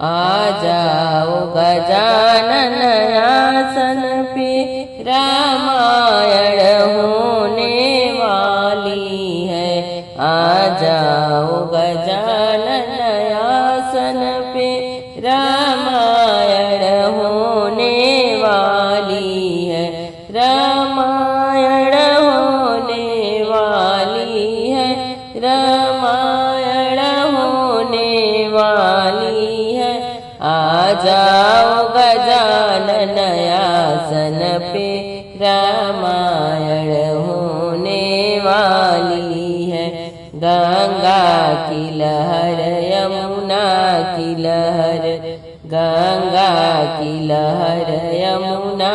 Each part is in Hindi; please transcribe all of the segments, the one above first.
आ जाओ गजानन आसन पे, रामायण होने वाली है। आ जाओ गजानन आसन पे, रामायण होने वाली है। रामायण होने वाली है। रामायण होने वाली है। आ जाओ गजानन आसन पे, रामायण होने वाली है। गंगा की लहर यमुना की लहर, गंगा की लहर यमुना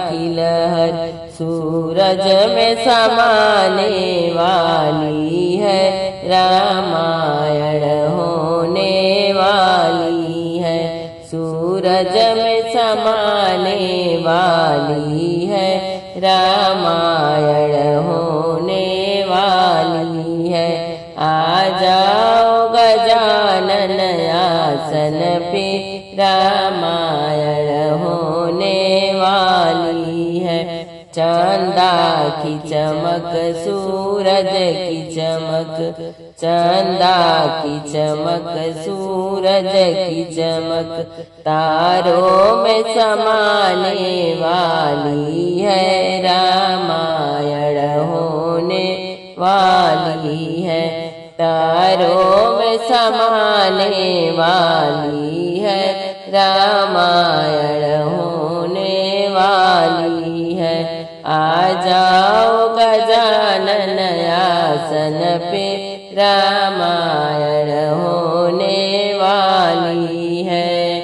की लहर, सूरज में समाने वाली है। रामायण होने वाली है। सूरज में समाने वाली है। रामायण होने वाली है। आ जाओ गजानन आसन पे, रामायण होने वाली है। चंदा की चमक सूरज की चमक, चंदा की चमक सूरज की चमक, तारों में समाने वाली है। रामायण होने वाली है। तारों में समाने वाली है। रामायण होने वाली है। आ जाओ गजानन आसन पे, रामायण होने वाली है।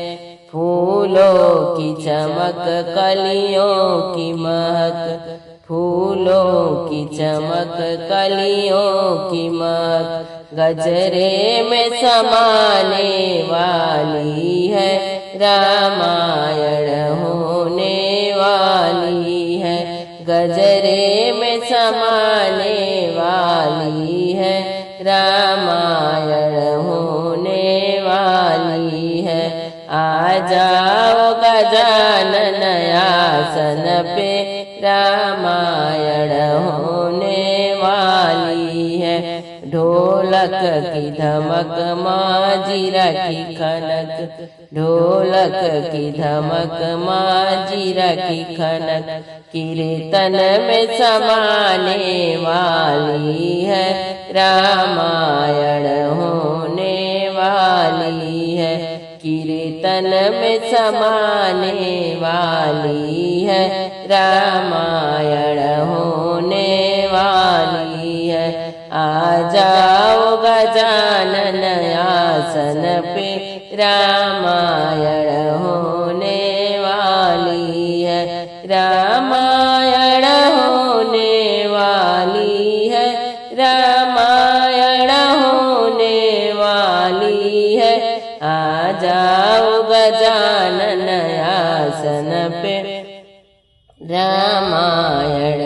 फूलों की चमक कलियों की महक, फूलों की चमक कलियों की महक, गजरे में समाने वाली है। रामायण होने वाली है। गजरे में समाने वाली है। रामायण होने वाली है। आ जाओ गजानन आसन पे, रामायण होने वाली है। ढोलक की धमक माजीरा की खनक, ढोलक की धमक माजीरा की खनक, कीर्तन में समाने वाली है। रामायण होने वाली है। कीर्तन में समाने वाली है। रामायण होने वाली है। आ जाओ गजानन आसन पे, रामायण होने वाली है। रामायण होने वाली है। रामायण होने वाली है। आ जाओ गजानन आसन पे, रामायण